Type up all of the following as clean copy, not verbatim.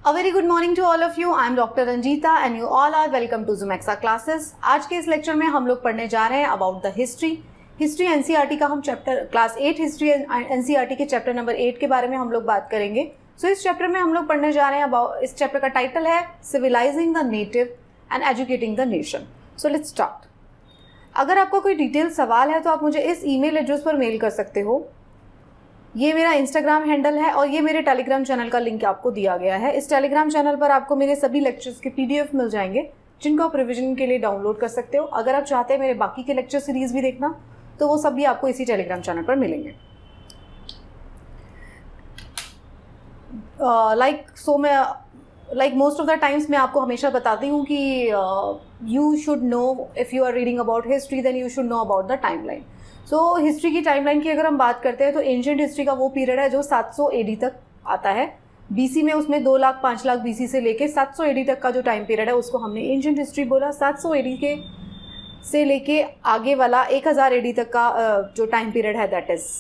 A very good morning to all of you. I am Dr. Ranjita and you all are welcome to Zumexa classes. आज के इस lecture में हम लोग पढ़ने जा रहे हैं अबाउट द हिस्ट्री एनसीईआरटी का हम चैप्टर क्लास 8 हिस्ट्री एनसीईआरटी के चैप्टर नंबर 8 के बारे में हम लोग बात करेंगे. सो इस चैप्टर में हम लोग पढ़ने जा रहे हैं अबाउट, इस चैप्टर का टाइटल है civilising the native and educating the nation. So let's start. अगर आपको कोई डिटेल सवाल है तो आप मुझे इस ईमेल एड्रेस पर मेल कर सकते हो. ये मेरा इंस्टाग्राम हैंडल है और ये मेरे टेलीग्राम चैनल का लिंक आपको दिया गया है. इस टेलीग्राम चैनल पर आपको मेरे सभी लेक्चर्स के पीडीएफ मिल जाएंगे जिनको आप रिवीजन के लिए डाउनलोड कर सकते हो. अगर आप चाहते हैं मेरे बाकी के लेक्चर सीरीज भी देखना तो वो सब भी आपको इसी टेलीग्राम चैनल पर मिलेंगे. Like most of the times मैं आपको हमेशा बताती हूँ कि you should know, if you are reading about history then you should know about the timeline. So history की टाइमलाइन की अगर हम बात करते हैं तो एंशिएंट हिस्ट्री का वो पीरियड है जो 700 एडी तक आता है. बीसी में उसमें 2 लाख 5 लाख बीसी से लेके 700 एडी तक का जो टाइम पीरियड है उसको हमने एंशिएंट हिस्ट्री बोला. 700 एडी के से लेके आगे वाला 1000 एडी तक का जो टाइम पीरियड है that is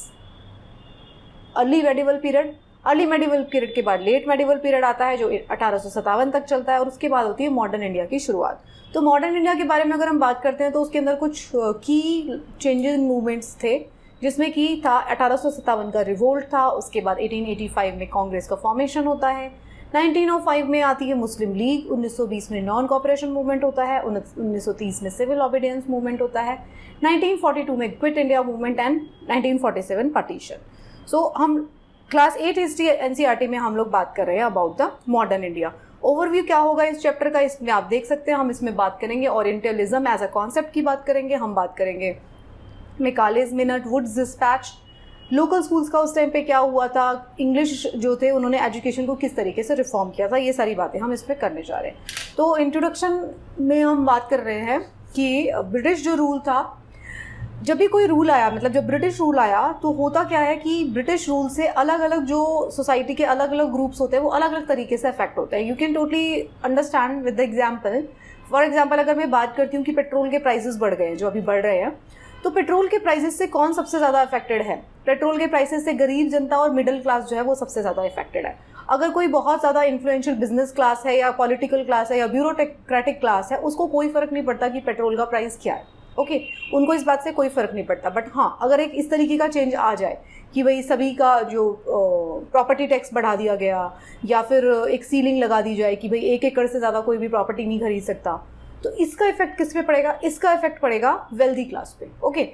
early medieval period. Early medieval period के बाद लेट मेडिवल पीरियड आता है जो 1857 तक चलता है और उसके बाद होती है मॉडर्न इंडिया की शुरुआत. तो मॉडर्न इंडिया के बारे में अगर हम बात करते हैं तो उसके अंदर कुछ की चेंजेस मूवमेंट्स थे जिसमें कि था 1857 का रिवोल्ट था. उसके बाद 1885 में कांग्रेस का फॉर्मेशन होता है. 1905 में आती है मुस्लिम लीग. 1920 में नॉन कॉपरेशन मूवमेंट होता है. 1930 में सिविल ओबीडियंस मूवमेंट होता है. 1942 में quit India movement and 1947 partition. So हम क्लास 8 हिस्ट्री एनसीईआरटी में हम लोग बात कर रहे हैं about the modern India. Overview क्या होगा इस चैप्टर का इसमें आप देख सकते हैं. हम इसमें बात करेंगे ओरिएंटलिज्म एज अ कॉन्सेप्ट की बात करेंगे. हम बात करेंगे Macaulay's minute, Wood's dispatch, local schools का उस टाइम पे क्या हुआ था, इंग्लिश जो थे उन्होंने एजुकेशन को किस तरीके से रिफॉर्म किया था, ये सारी बातें हम इस पर करने जा रहे हैं. तो इंट्रोडक्शन में हम बात कर रहे हैं कि ब्रिटिश जो रूल था, जब भी कोई रूल आया, मतलब जब ब्रिटिश रूल आया तो होता क्या है कि ब्रिटिश रूल से अलग अलग जो सोसाइटी के अलग अलग ग्रुप्स होते हैं वो अलग अलग तरीके से अफेक्ट होते हैं. You can totally understand with the example. For example अगर मैं बात करती हूँ कि पेट्रोल के प्राइसेस बढ़ गए हैं, जो अभी बढ़ रहे हैं, तो पेट्रोल के प्राइसेस से कौन सबसे ज़्यादा अफेक्टेड है? पेट्रोल के प्राइसेस से गरीब जनता और मिडिल क्लास जो है वो सबसे ज़्यादा अफेक्टेड है. अगर कोई बहुत ज़्यादा इन्फ्लुएंशियल बिजनेस क्लास है या पॉलिटिकल क्लास है या ब्यूरोक्रेटिक क्लास है, उसको कोई फ़र्क नहीं पड़ता कि पेट्रोल का प्राइस क्या है. ओके, उनको इस बात से कोई फ़र्क नहीं पड़ता. बट हाँ, अगर एक इस तरीके का चेंज आ जाए कि भाई सभी का जो प्रॉपर्टी टैक्स बढ़ा दिया गया या फिर एक सीलिंग लगा दी जाए कि भाई 1 एकड़ से ज़्यादा कोई भी प्रॉपर्टी नहीं खरीद सकता, तो इसका इफेक्ट किस पे पड़ेगा? इसका इफेक्ट पड़ेगा वेल्दी क्लास पे. ओके,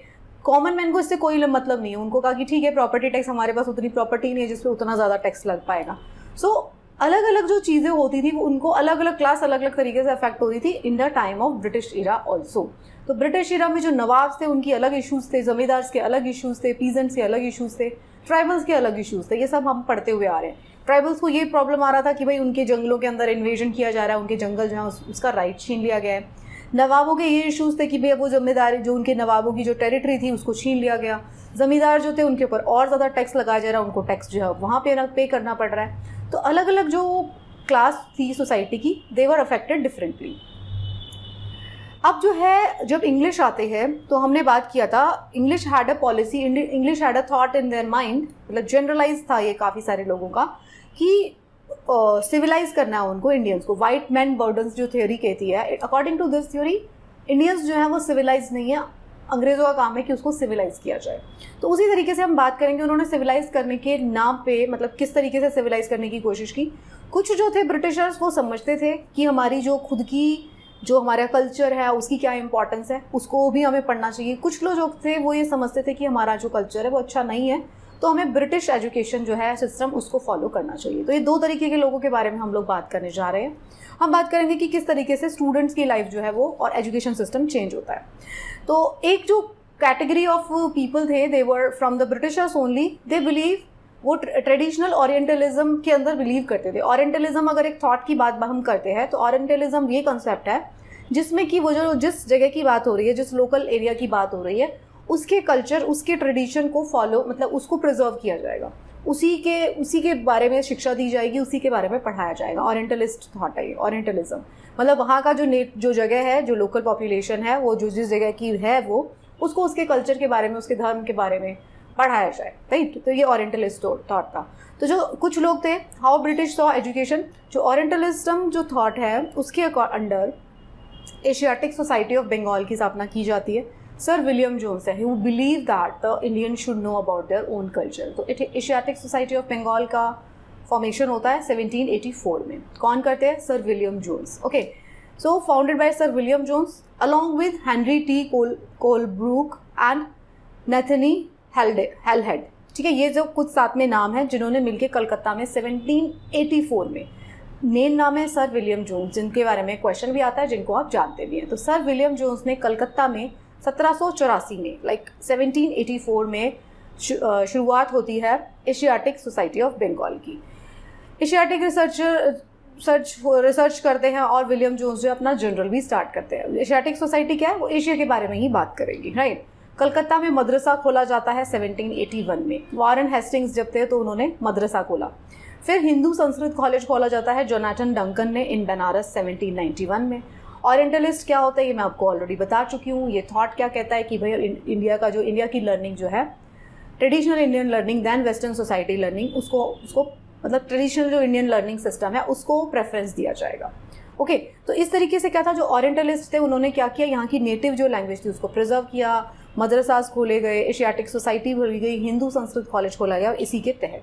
कॉमन मैन को इससे कोई मतलब नहीं है. उनको कहा कि ठीक है, प्रॉपर्टी टैक्स, हमारे पास उतनी प्रॉपर्टी नहीं है जिसपे उतना ज़्यादा टैक्स लग पाएगा. सो अलग अलग जो चीज़ें होती थी वो उनको अलग अलग क्लास अलग अलग तरीके से अफेक्ट होती थी in the time of British era also. तो ब्रिटिश इरा में जो नवाब थे उनकी अलग इश्यूज़ थे, जमींदार्स के अलग इश्यूज़ थे, पीजेंट्स के अलग इश्यूज़ थे, ट्राइबल्स के अलग इश्यूज़ थे. ये सब हम पढ़ते हुए आ रहे हैं. ट्राइबल्स को ये प्रॉब्लम आ रहा था कि भाई उनके जंगलों के अंदर इन्वेजन किया जा रहा है, उनके जंगल जो है उसका राइट छीन लिया गया है. नवाबों के ये इश्यूज़ थे कि भाई वो जिम्मेदारी जो उनके नवाबों की जो टेरिटरी थी उसको छीन लिया गया. ज़मींदार जो थे उनके ऊपर और ज़्यादा टैक्स लगाया जा रहा है, उनको टैक्स जो है वहाँ पे करना पड़ रहा है. तो अलग अलग जो क्लास थी सोसाइटी की, दे वर अफेक्टेड डिफरेंटली. अब जो है जब इंग्लिश आते हैं तो हमने बात किया था, English had a policy, English had a thought in their mind, मतलब जनरलाइज था ये काफ़ी सारे लोगों का कि सिविलाइज करना है उनको, इंडियंस को. वाइट मैन बर्डन्स जो थ्योरी कहती है, according to this theory Indians जो है वो सिविलाइज नहीं है, अंग्रेज़ों का काम है कि उसको सिविलाइज किया जाए. तो उसी तरीके से हम बात करेंगे उन्होंने सिविलाइज करने के नाम पे, मतलब किस तरीके से सिविलाइज करने की कोशिश की. कुछ जो थे ब्रिटिशर्स वो समझते थे कि हमारी जो खुद की जो हमारा कल्चर है उसकी क्या इंपॉर्टेंस है, उसको भी हमें पढ़ना चाहिए. कुछ लोग जो थे वो ये समझते थे कि हमारा जो कल्चर है वो अच्छा नहीं है, तो हमें ब्रिटिश एजुकेशन जो है सिस्टम उसको फॉलो करना चाहिए. तो ये 2 तरीके के लोगों के बारे में हम लोग बात करने जा रहे हैं. हम बात करेंगे कि किस तरीके से स्टूडेंट्स की लाइफ जो है वो और एजुकेशन सिस्टम चेंज होता है. तो एक जो कैटेगरी ऑफ पीपल थे, they were from the Britishers only. They believe, वो ट्रेडिशनल ओरिएंटलिज्म के अंदर बिलीव करते थे. ओरिएंटलिज्म अगर एक थॉट की बात हम करते हैं तो ओरिएंटलिज्म ये कंसेप्ट है जिसमें कि वो जो जिस जगह की बात हो रही है, जिस लोकल एरिया की बात हो रही है, उसके कल्चर, उसके ट्रेडिशन को फॉलो, मतलब उसको प्रिजर्व किया जाएगा, उसी के बारे में शिक्षा दी जाएगी, उसी के बारे में पढ़ाया जाएगा. ओरिएंटलिस्ट थॉट है ये, ओरिएंटलिज्म. मतलब वहाँ का जो जगह है, जो लोकल पॉपुलेशन है, वो जो जिस जगह की है वो उसको उसके कल्चर के बारे में, उसके धर्म के बारे में, बढ़ाया जाए, राइट। तो ये ओरिएंटलिस्ट थॉट था। तो जो कुछ लोग थे, हाउ ब्रिटिश सॉ एजुकेशन, जो ओरिएंटलिज्म जो थॉट है उसके under Asiatic Society of Bengal की स्थापना की जाती है। सर विलियम जोन्स है, who believe that the Indian should know about their own culture. तो एशियाटिक सोसाइटी ऑफ बंगाल का फॉर्मेशन होता है 1784 में। कौन करते हैं? Sir William Jones. Okay, so founded by sir William Jones along with Henry T Colebrooke and नेथनी हेलहेड। ठीक है, ये जो कुछ साथ में नाम है जिन्होंने मिलकर कलकत्ता में 1784 में, मेन नाम है सर विलियम जोन्स, जिनके बारे में क्वेश्चन भी आता है, जिनको आप जानते भी हैं। तो सर विलियम जोन्स ने कलकत्ता में 1784 में 1784 में शुरुआत होती है एशियाटिक सोसाइटी ऑफ बंगाल की। एशियाटिक रिसर्च करते हैं और विलियम जोन्स जो अपना जनरल भी स्टार्ट करते हैं। एशियाटिक सोसाइटी क्या है? वो एशिया के बारे में ही बात करेगी, राइट। कलकत्ता में मदरसा खोला जाता है 1781 में। वारन हेस्टिंग्स जब थे तो उन्होंने मदरसा खोला। फिर हिंदू संस्कृत कॉलेज खोला जाता है जोनाथन डंकन ने इन बनारस 1791 में। ओरिएंटलिस्ट क्या होता है ये मैं आपको ऑलरेडी बता चुकी हूँ। ये थॉट क्या कहता है कि भाई इंडिया की लर्निंग जो है, traditional Indian learning than western society learning, उसको मतलब ट्रेडिशनल जो इंडियन लर्निंग सिस्टम है उसको प्रेफरेंस दिया जाएगा। ओके, तो इस तरीके से क्या था, जो ओरिएंटलिस्ट थे उन्होंने क्या किया, यहाँ की नेटिव जो लैंग्वेज थी उसको प्रिजर्व किया, मदरसास खोले गए, एशियाटिक सोसाइटी खोली गई, हिंदू संस्कृत कॉलेज खोला गया इसी के तहत।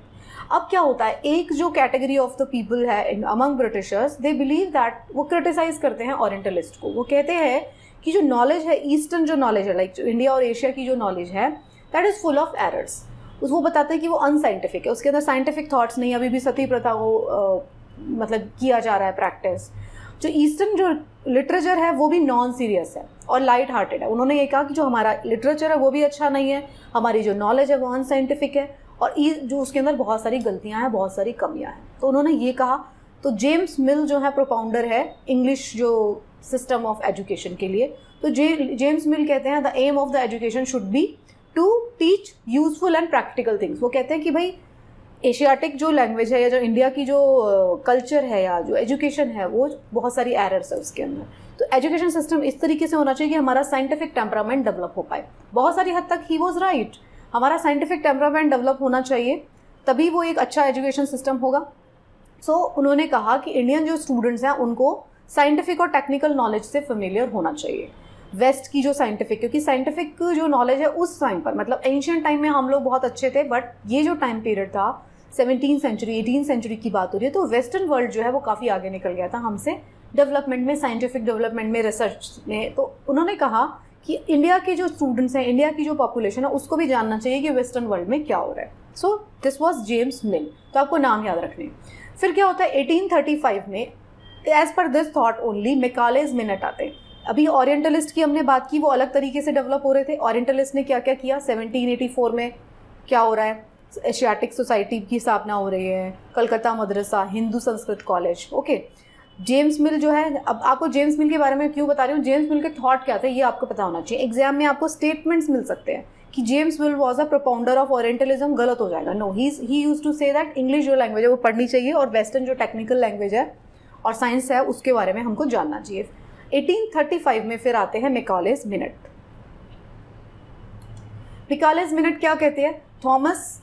अब क्या होता है, एक जो कैटेगरी ऑफ द पीपल है among Britishers, they believe that, वो क्रिटिसाइज करते हैं ओरिएंटलिस्ट को। वो कहते हैं कि जो नॉलेज है, ईस्टर्न जो नॉलेज है, लाइक इंडिया और एशिया की जो नॉलेज है, that is full of errors. उसको बताते हैं कि वो अनसाइंटिफिक है, उसके अंदर साइंटिफिक थॉट्स नहीं, अभी भी सती प्रथा को मतलब किया जा रहा है प्रैक्टिस। जो ईस्टर्न जो लिटरेचर है वो भी नॉन सीरियस है और लाइट हार्टेड है। उन्होंने ये कहा कि जो हमारा लिटरेचर है वो भी अच्छा नहीं है, हमारी जो नॉलेज है वो अनसाइंटिफिक है, और जो उसके अंदर बहुत सारी गलतियां हैं, बहुत सारी कमियां हैं। तो उन्होंने ये कहा। तो जेम्स मिल जो है प्रोपाउंडर है इंग्लिश जो सिस्टम ऑफ एजुकेशन के लिए। तो जेम्स मिल कहते हैं the aim of the education should be to teach useful and practical things. वो कहते हैं कि भाई एशियाटिक जो लैंग्वेज है या जो इंडिया की जो कल्चर है या जो एजुकेशन है वो बहुत सारी एरर्स है उसके अंदर। तो एजुकेशन सिस्टम इस तरीके से होना चाहिए कि हमारा साइंटिफिक टेम्परामेंट डेवलप हो पाए। बहुत सारी हद तक ही वॉज राइट, हमारा साइंटिफिक टेम्परामेंट डेवलप होना चाहिए, तभी वो एक अच्छा एजुकेशन सिस्टम होगा। सो उन्होंने कहा कि इंडियन जो स्टूडेंट्स हैं उनको साइंटिफिक और टेक्निकल नॉलेज से फेमिलियर होना चाहिए। वेस्ट की जो साइंटिफिक, क्योंकि साइंटिफिक जो नॉलेज है उस टाइम पर, मतलब एंशियंट टाइम में हम लोग बहुत अच्छे थे, बट ये जो टाइम पीरियड था 17वीं सेंचुरी 18वीं सेंचुरी की बात हो रही है, तो वेस्टर्न वर्ल्ड जो है वो काफ़ी आगे निकल गया था हमसे डेवलपमेंट में, साइंटिफिक डेवलपमेंट में, रिसर्च में। तो उन्होंने कहा कि इंडिया के जो स्टूडेंट्स हैं, इंडिया की जो पॉपुलेशन है, उसको भी जानना चाहिए कि वेस्टर्न वर्ल्ड में क्या हो रहा है। सो दिस वॉज जेम्स मिल। तो आपको नाम याद रखने। फिर क्या होता है 1835 में, as per this thought only Macaulay's minute आते हैं। अभी ओरिएंटलिस्ट की हमने बात की, वो अलग तरीके से डेवलप हो रहे थे। ओरिएंटलिस्ट ने क्या क्या किया, 1784 में क्या हो रहा है, एशियाटिक सोसाइटी की स्थापना हो रही है, Calcutta Madrasa, Hindu Sanskrit college. Okay, James Mill जो है, अब आपको जेम्स मिल के बारे में क्यों बता रही हूँ, जेम्स मिल के थॉट क्या थे ये आपको पता होना चाहिए। एग्जाम में आपको स्टेटमेंट्स मिल सकते हैं कि James Mill was a propounder of orientalism, गलत हो जाएगा। No, he used to say that English जो लैंग्वेज है वो पढ़नी चाहिए और वेस्टर्न जो टेक्निकल लैंग्वेज है और साइंस है उसके बारे में हमको जानना चाहिए। 1835 में फिर आते हैं मैकालेज मिनट। मैकालेज मिनट क्या कहते हैं, थॉमस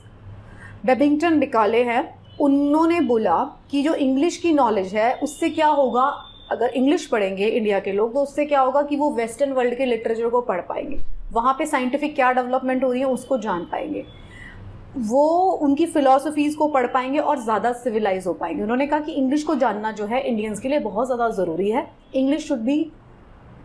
बेबिंगटन मैकाले हैं, उन्होंने बोला कि जो इंग्लिश की नॉलेज है उससे क्या होगा, अगर इंग्लिश पढ़ेंगे इंडिया के लोग तो उससे क्या होगा कि वो वेस्टर्न वर्ल्ड के लिटरेचर को पढ़ पाएंगे, वहाँ पे साइंटिफिक क्या डेवलपमेंट हो रही है उसको जान पाएंगे, वो उनकी फिलॉसफीज़ को पढ़ पाएंगे और ज़्यादा सिविलाइज हो पाएंगे। उन्होंने कहा कि इंग्लिश को जानना जो है इंडियंस के लिए बहुत ज़्यादा ज़रूरी है। English should be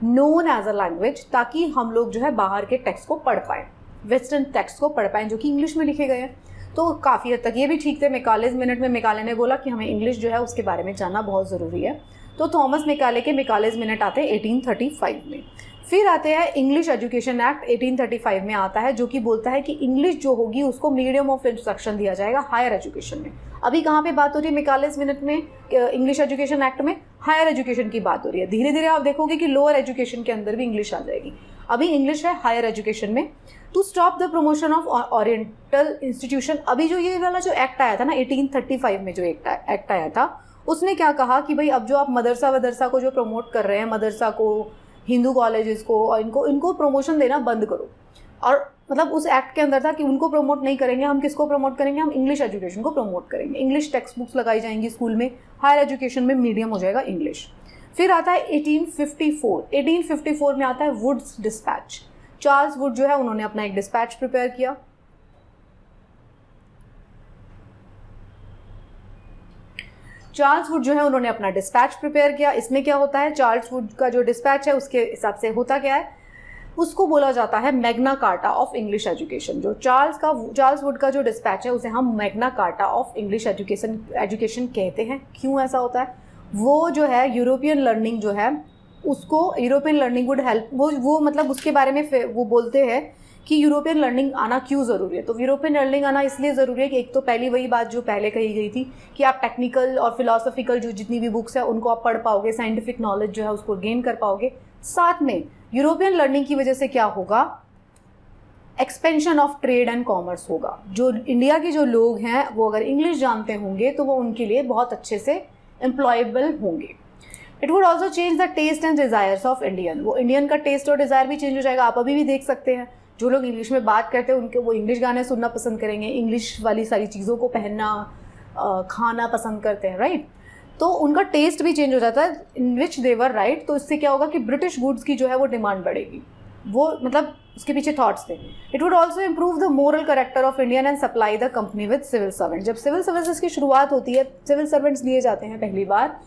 known as a language, ताकि हम लोग जो है बाहर के टेक्स्ट को पढ़ पाएँ, वेस्टर्न टेक्स्ट को पढ़ पाएँ जो कि इंग्लिश में लिखे गए हैं। तो काफ़ी हद तक ये भी ठीक थे। मैकालेज मिनट में मैकाले ने बोला कि हमें इंग्लिश जो है उसके बारे में जानना बहुत ज़रूरी है। तो थॉमस मैकाले के मैकालेज मिनट आते हैं 1835 में। फिर आते हैं इंग्लिश एजुकेशन एक्ट 1835 में आता है, जो कि बोलता है कि इंग्लिश जो होगी उसको मीडियम ऑफ इंस्ट्रक्शन दिया जाएगा हायर एजुकेशन में। अभी कहाँ पे बात हो रही है मैकालेज मिनट में, इंग्लिश एजुकेशन एक्ट में हायर एजुकेशन की बात हो रही है। धीरे धीरे आप देखोगे कि लोअर एजुकेशन के अंदर भी इंग्लिश आ जाएगी। अभी इंग्लिश है हायर एजुकेशन में। To stop the promotion of oriental institution, अभी जो ये वाला जो एक्ट आया था ना 1835 में, जो एक्ट आया था उसने क्या कहा कि भाई अब जो आप मदरसा को जो प्रमोट कर रहे हैं, मदरसा को, हिंदू कॉलेजेस को, और इनको प्रमोशन देना बंद करो। और मतलब उस एक्ट के अंदर था कि उनको प्रमोट नहीं करेंगे, हम किसको प्रमोट करेंगे, हम इंग्लिश एजुकेशन को प्रमोट करेंगे। इंग्लिश टेक्स्ट बुक्स लगाई जाएंगी स्कूल में, हायर एजुकेशन में मीडियम हो जाएगा इंग्लिश। फिर आता है 1854 में आता है वुड्स डिस्पैच। चार्ल्स वुड जो है उन्होंने अपना एक डिस्पैच प्रिपेयर किया। चार्ल्स वुड जो है उन्होंने अपना डिस्पैच प्रिपेयर किया। इसमें क्या होता है, चार्ल्स वुड का जो डिस्पैच है उसके हिसाब से होता क्या है, उसको बोला जाता है Magna carta of English education. जो चार्ल्स वुड का जो डिस्पैच है उसे हम Magna carta of English education कहते हैं। क्यों ऐसा होता है, वो जो है यूरोपियन लर्निंग जो है उसको, यूरोपियन लर्निंग वुड हेल्प, वो मतलब उसके बारे में वो बोलते हैं कि यूरोपियन लर्निंग आना क्यों ज़रूरी है। तो यूरोपियन लर्निंग आना इसलिए ज़रूरी है कि एक तो पहली वही बात जो पहले कही गई थी कि आप टेक्निकल और फिलोसॉफिकल जो जितनी भी बुक्स है उनको आप पढ़ पाओगे, साइंटिफिक नॉलेज जो है उसको गेन कर पाओगे। साथ में यूरोपियन लर्निंग की वजह से क्या होगा, expansion of trade and commerce होगा। जो इंडिया के जो लोग हैं वो अगर इंग्लिश जानते होंगे तो वो उनके लिए बहुत अच्छे से एम्प्लॉयबल होंगे। It would also change the taste and desires of Indian. वो इंडियन का टेस्ट और डिज़ायर भी चेंज हो जाएगा। आप अभी भी देख सकते हैं जो लोग इंग्लिश में बात करते हैं उनके वो इंग्लिश गाने सुनना पसंद करेंगे, इंग्लिश वाली सारी चीज़ों को पहनना खाना पसंद करते हैं, राइट। तो उनका टेस्ट भी चेंज हो जाता है, इन विच दे वर राइट। तो इससे क्या होगा कि ब्रिटिश गुड्स की जो है वो डिमांड बढ़ेगी। वो मतलब उसके पीछे थॉट्स थे। It would also improve the moral character of Indian and supply the company with civil servant. जब सिविल सर्विसेज की शुरुआत होती है, सिविल सर्वेंट्स लिए जाते हैं पहली बार,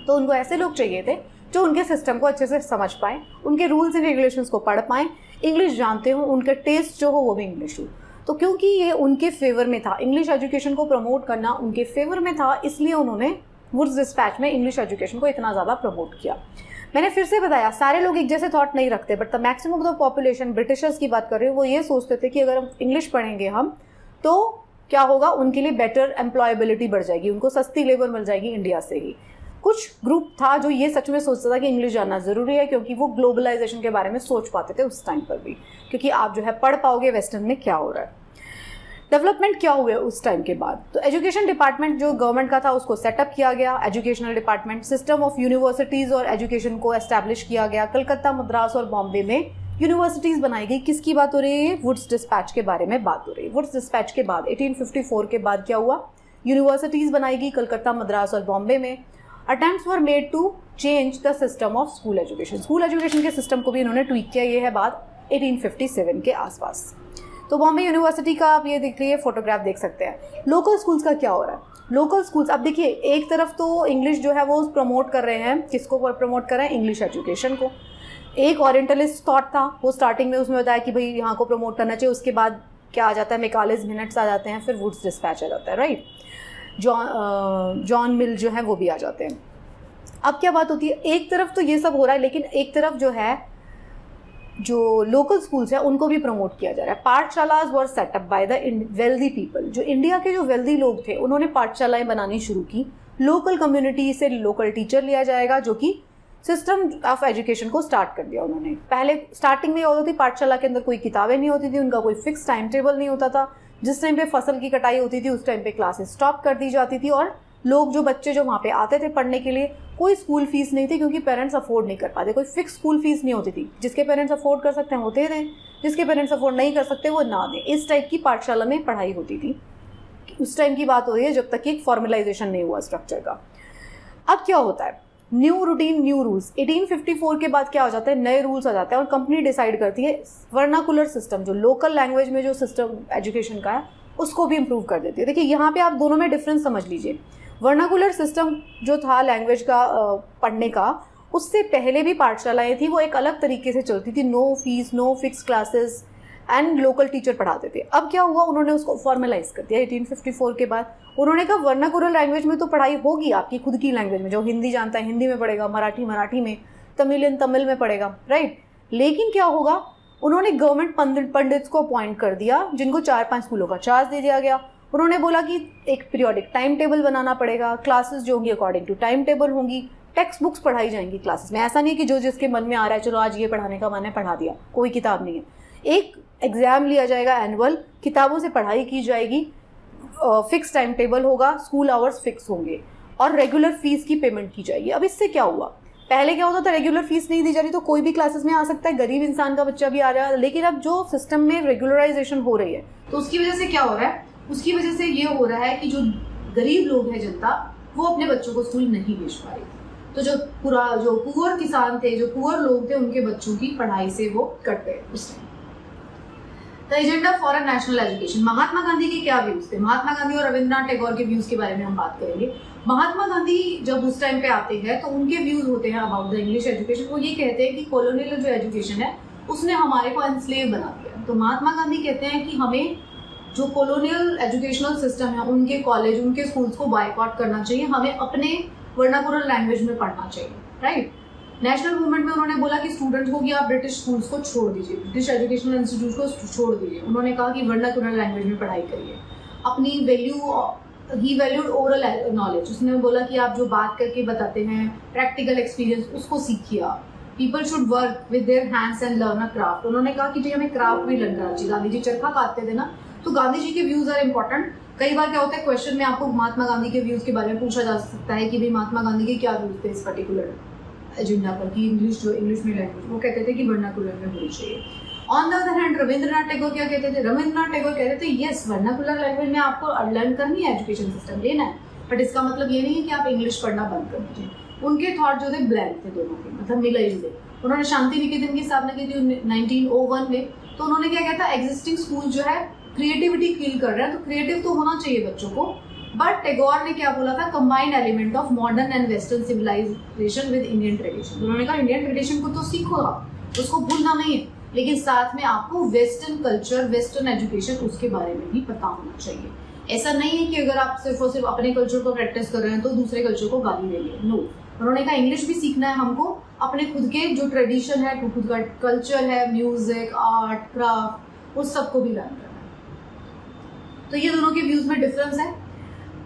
तो उनको ऐसे लोग चाहिए थे जो उनके सिस्टम को अच्छे से समझ पाएँ, उनके रूल्स एंड रेगुलेशंस को पढ़ पाएँ, इंग्लिश जानते हो, उनका टेस्ट जो हो वो भी इंग्लिश हो। तो क्योंकि ये उनके फेवर में था, इंग्लिश एजुकेशन को प्रमोट करना उनके फेवर में था, इसलिए उन्होंने वुड्स डिस्पैच में इंग्लिश एजुकेशन को इतना ज़्यादा प्रमोट किया। मैंने फिर से बताया सारे लोग एक जैसे थॉट नहीं रखते, but the maximum of the population, Britishers की बात कर रहे हो, वो ये सोचते थे कि अगर हम इंग्लिश पढ़ेंगे हम तो क्या होगा, उनके लिए बेटर एम्प्लॉयबिलिटी बढ़ जाएगी, उनको सस्ती लेबर मिल जाएगी इंडिया से ही। कुछ ग्रुप था जो ये सच में सोचता था कि इंग्लिश जानना ज़रूरी है, क्योंकि वो ग्लोबलाइजेशन के बारे में सोच पाते थे उस टाइम पर भी, क्योंकि आप जो है पढ़ पाओगे वेस्टर्न में क्या हो रहा है। डेवलपमेंट क्या हुए उस टाइम के बाद, तो एजुकेशन डिपार्टमेंट जो गवर्नमेंट का था उसको सेटअप किया गया, educational department. System of universities और एजुकेशन को एस्टैब्लिश किया गया। कलकत्ता, मद्रास और बॉम्बे में यूनिवर्सिटीज़ बनाई गई। किसकी बात हो रही है, वुड्स डिस्पैच के बारे में बात हो रही है। वुड्स डिस्पैच के बाद 1854 के बाद क्या हुआ, यूनिवर्सिटीज़ बनाई गई कलकत्ता, मद्रास और बॉम्बे में। Attempts were made to change the system of school education. School education के सिस्टम को भी इन्होंने ट्वीक किया। ये है बात 1857 के आसपास। तो बॉम्बे यूनिवर्सिटी का आप ये देख लीजिए, फोटोग्राफ देख सकते हैं। लोकल स्कूल्स का क्या हो रहा है, लोकल स्कूल्स, अब देखिए एक तरफ तो इंग्लिश जो है वो प्रमोट कर रहे हैं, किसको प्रमोट कर रहे हैं, इंग्लिश एजुकेशन को। एक ओरिएंटलिस्ट थॉट था, वो स्टार्टिंग में उसमें बताया कि भाई यहाँ को प्रमोट करना चाहिए। उसके बाद क्या आ जाता है, मैकालेज मिनट्स आ जाते हैं, फिर वुड्स डिस्पैच आ जाता है, राइट। जॉन मिल जो है वो भी आ जाते हैं। अब क्या बात होती है, एक तरफ तो ये सब हो रहा है, लेकिन एक तरफ जो है जो लोकल स्कूल्स हैं उनको भी प्रमोट किया जा रहा है। Pathshalas were setup by the wealthy people. जो इंडिया के जो वेल्दी लोग थे उन्होंने पाठशालाएं बनानी शुरू की। लोकल कम्युनिटी से लोकल टीचर लिया जाएगा, जो कि सिस्टम ऑफ एजुकेशन को स्टार्ट कर दिया उन्होंने। पहले स्टार्टिंग में होती थी, पाठशाला के अंदर कोई किताबें नहीं होती थी, उनका कोई फिक्स टाइम टेबल नहीं होता था। जिस टाइम पे फसल की कटाई होती थी उस टाइम पे क्लासेस स्टॉप कर दी जाती थी, और लोग जो बच्चे जो वहाँ पे आते थे पढ़ने के लिए, कोई स्कूल फीस नहीं थी, क्योंकि पेरेंट्स अफोर्ड नहीं कर पाते। कोई फिक्स स्कूल फीस नहीं होती थी। जिसके पेरेंट्स अफोर्ड कर सकते हैं वो दे दें, जिसके पेरेंट्स अफोर्ड नहीं कर सकते वो ना दें। इस टाइप की पाठशाला में पढ़ाई होती थी। उस टाइम की बात हो रही है जब तक कि एक फॉर्मलाइजेशन नहीं हुआ स्ट्रक्चर का। अब क्या होता है, न्यू रूटीन न्यू रूल्स। 1854 के बाद क्या हो जाता है, नए रूल्स आ जाते हैं और कंपनी डिसाइड करती है वर्नाकुलर सिस्टम, जो लोकल लैंग्वेज में जो सिस्टम एजुकेशन का है उसको भी इम्प्रूव कर देती है। देखिए यहाँ पे आप दोनों में डिफरेंस समझ लीजिए। वर्नाकुलर सिस्टम जो था लैंग्वेज का पढ़ने का, उससे पहले भी पाठशालाएं थी, वो एक अलग तरीके से चलती थी। No fees, no fix classes and local teacher पढ़ाते थे। अब क्या हुआ, उन्होंने उसको फॉर्मलाइज कर दिया 1854 के बाद। उन्होंने कहा वर्नाकुलर लैंग्वेज में तो पढ़ाई होगी, आपकी खुद की लैंग्वेज में। जो हिंदी जानता है हिंदी में पढ़ेगा, मराठी मराठी में, तमिलियन तमिल में पढ़ेगा, राइट। लेकिन क्या होगा, उन्होंने गवर्नमेंट पंडित्स को अपॉइंट कर दिया, जिनको 4-5 स्कूलों का चार्ज दे दिया गया। उन्होंने बोला कि एक पीरियोडिक टाइम टेबल बनाना पड़ेगा, क्लासेस जो होंगी अकॉर्डिंग टू टाइम टेबल होंगी, टेक्स्ट बुक्स पढ़ाई जाएंगी क्लासेस में। ऐसा नहीं कि जो जिसके मन में आ रहा है चलो आज ये पढ़ाने का मन है पढ़ा दिया, कोई किताब नहीं है। एक एग्जाम लिया जाएगा एनुअल, किताबों से पढ़ाई की जाएगी, फिक्स टाइम टेबल होगा, स्कूल आवर्स फिक्स होंगे और रेगुलर फीस की पेमेंट की जाएगी। अब इससे क्या हुआ, पहले क्या होता था, रेगुलर फीस नहीं दी जा रही तो कोई भी क्लासेस में आ सकता है, गरीब इंसान का बच्चा भी आ रहा है, लेकिन अब जो सिस्टम में रेगुलराइजेशन हो रही है तो उसकी वजह से क्या हो रहा है, उसकी वजह से ये हो रहा है कि जो गरीब लोग हैं, जनता, वो अपने बच्चों को स्कूल नहीं भेज पा रही। तो जो पुअर किसान थे, जो पुअर लोग थे, उनके बच्चों की पढ़ाई से वो कट गए उस time. The agenda for a national education, Mahatma Gandhi के क्या व्यूज थे? महात्मा गांधी और रविंद्रनाथ टैगोर के व्यूज के बारे में हम बात करेंगे। महात्मा गांधी जब उस टाइम पे आते हैं तो उनके व्यूज होते हैं अबाउट द इंग्लिश एजुकेशन। वो ये कहते हैं कि कॉलोनियल जो एजुकेशन है उसने हमारे को एनस्लेव बना दिया। तो महात्मा गांधी कहते हैं कि हमें जो कॉलोनियल एजुकेशनल सिस्टम है, उनके कॉलेज, उनके स्कूल्स को बायकॉट करना चाहिए, हमें अपने वर्नाकुलर लैंग्वेज में पढ़ना चाहिए, राइट। नेशनल मूवमेंट में उन्होंने बोला कि स्टूडेंट्स को कि आप ब्रिटिश स्कूल्स को छोड़ दीजिए, ब्रिटिश एजुकेशनल इंस्टीट्यूट को छोड़ दीजिए। उन्होंने कहा कि वर्नाकुलर लैंग्वेज में पढ़ाई करिए। अपनी ही वैल्यूड ओरल नॉलेज, उसने बोला कि आप जो बात करके बताते हैं, प्रैक्टिकल एक्सपीरियंस, उसको सीखिए आप। People should work with their hands and learn a craft. उन्होंने कहा कि जी हमें क्राफ्ट भी लर्न करना चाहिए। गांधी जी चरखा काटते थे ना, तो गांधी जी के व्यूज आर इंपॉर्टेंट। कई बार क्या होता है, क्वेश्चन में आपको महात्मा गांधी के व्यूज के बारे में पूछा जा सकता है कि भाई महात्मा गांधी के क्या व्यूज थे इस पर्टिकुलर एजेंडा पर, कि इंग्लिश में लैंग्वेज, वो कहते थे कि वर्नाकुलर में होनी चाहिए। On the other hand Rabindranath Tagore क्या कहते थे? रविंद्रनाथ टैगोर कहते थे यस, वर्नाकुलर लैंग्वेज में आपको लर्न करनी है, एजुकेशन सिस्टम लेना है, बट इसका मतलब ये नहीं है कि आप इंग्लिश पढ़ना बंद कर दीजिए। उनके थॉट जो थे ब्लैंक थे दोनों के, मतलब मिले जुले। उन्होंने शांति निकेतन की स्थापना की थी 1901 में। तो उन्होंने क्या कहता है, एग्जिस्टिंग स्कूल जो है क्रिएटिविटी फील कर रहे हैं, तो क्रिएटिव तो होना चाहिए बच्चों को। बट टैगोर ने क्या बोला था, combined element of modern and western civilization with Indian tradition. उन्होंने कहा इंडियन ट्रेडिशन को तो सीखो आप, उसको भूलना नहीं है, लेकिन साथ में आपको वेस्टर्न कल्चर, वेस्टर्न एजुकेशन, उसके बारे में भी पता होना चाहिए। ऐसा नहीं है कि अगर आप सिर्फ और सिर्फ अपने कल्चर को प्रैक्टिस कर रहे हैं तो दूसरे कल्चर को गाली देंगे, नो। उन्होंने कहा इंग्लिश भी सीखना है हमको, अपने खुद के जो ट्रेडिशन है, खुद का कल्चर है, म्यूजिक, आर्ट, क्राफ्ट, उस सबको भी लर्न करना है। तो ये दोनों के व्यूज में डिफरेंस है।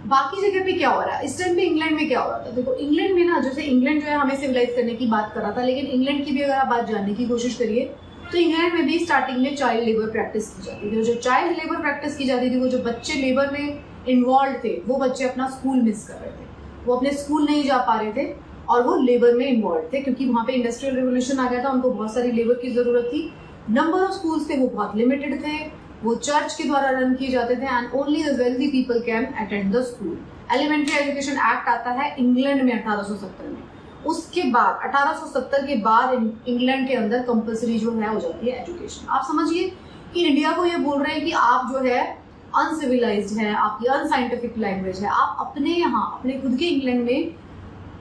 बाकी जगह पे क्या हो रहा है, इस टाइम पे इंग्लैंड में क्या हो रहा था? देखो इंग्लैंड में ना, जैसे इंग्लैंड जो है हमें सिविलाइज करने की बात कर रहा था, लेकिन इंग्लैंड की भी अगर आप बात जानने की कोशिश करिए तो इंग्लैंड में भी स्टार्टिंग में चाइल्ड लेबर प्रैक्टिस की जाती थी। जो चाइल्ड लेबर प्रैक्टिस की जाती थी, वो जो बच्चे लेबर में इन्वॉल्व थे, वो बच्चे अपना स्कूल मिस कर रहे थे, वो अपने स्कूल नहीं जा पा रहे थे और वो लेबर में इन्वॉल्व थे, क्योंकि वहाँ पे इंडस्ट्रियल रेवोल्यूशन आ गया था, उनको बहुत सारी लेबर की जरूरत थी। नंबर ऑफ स्कूल्स थे वो बहुत लिमिटेड थे, वो चर्च के द्वारा रन किए जाते थे, and only the wealthy people can attend the school. Elementary education act आता है इंग्लैंड में 1870 में। उसके बाद 1870 के बाद इंग्लैंड के अंदर कंपलसरी जो है हो जाती है एजुकेशन। आप समझिए कि इंडिया को ये बोल रहे हैं कि आप जो है अनसिविलाइज्ड है, आपकी अनसाइंटिफिक लैंग्वेज है। आप अपने यहाँ, अपने खुद के इंग्लैंड में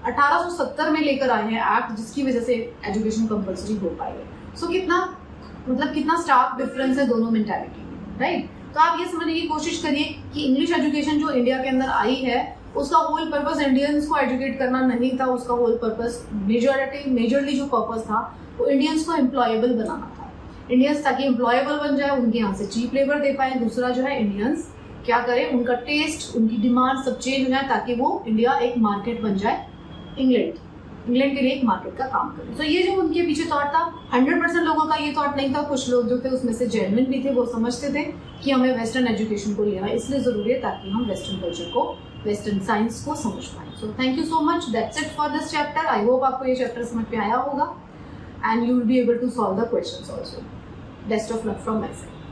1870 में लेकर आए हैं एक्ट, जिसकी वजह से एजुकेशन कंपलसरी हो पाई है। सो कितना स्टार्क डिफरेंस है दोनों मेंटालिटी में, राइट। तो आप ये समझने की कोशिश करिए कि इंग्लिश एजुकेशन जो इंडिया के अंदर आई है, उसका होल पर्पस इंडियंस को एजुकेट करना नहीं था। उसका होल पर्पस मेजरली जो पर्पस था वो इंडियंस को एम्प्लॉयबल बनाना था। इंडियंस ताकि एम्प्लॉयबल बन जाए, उनके यहाँ से चीप लेबर दे पाए। दूसरा जो है, इंडियंस क्या करें, उनका टेस्ट, उनकी डिमांड सब चेंज हो जाए, ताकि वो इंडिया एक मार्केट बन जाए, इंग्लैंड के लिए एक मार्केट का काम करें। तो ये जो उनके पीछे थॉट था, 100% लोगों का ये थॉट नहीं था। कुछ लोग जो थे उसमें से जेन्युइन भी थे, वो समझते थे कि हमें वेस्टर्न एजुकेशन को लेना इसलिए जरूरी है ताकि हम वेस्टर्न कल्चर को, वेस्टर्न साइंस को समझ पाए। So thank you so much, that's it for this chapter. I hope आपको ये चैप्टर समझ में आया होगा and you will be able to solve the questions also. Best of luck from my side.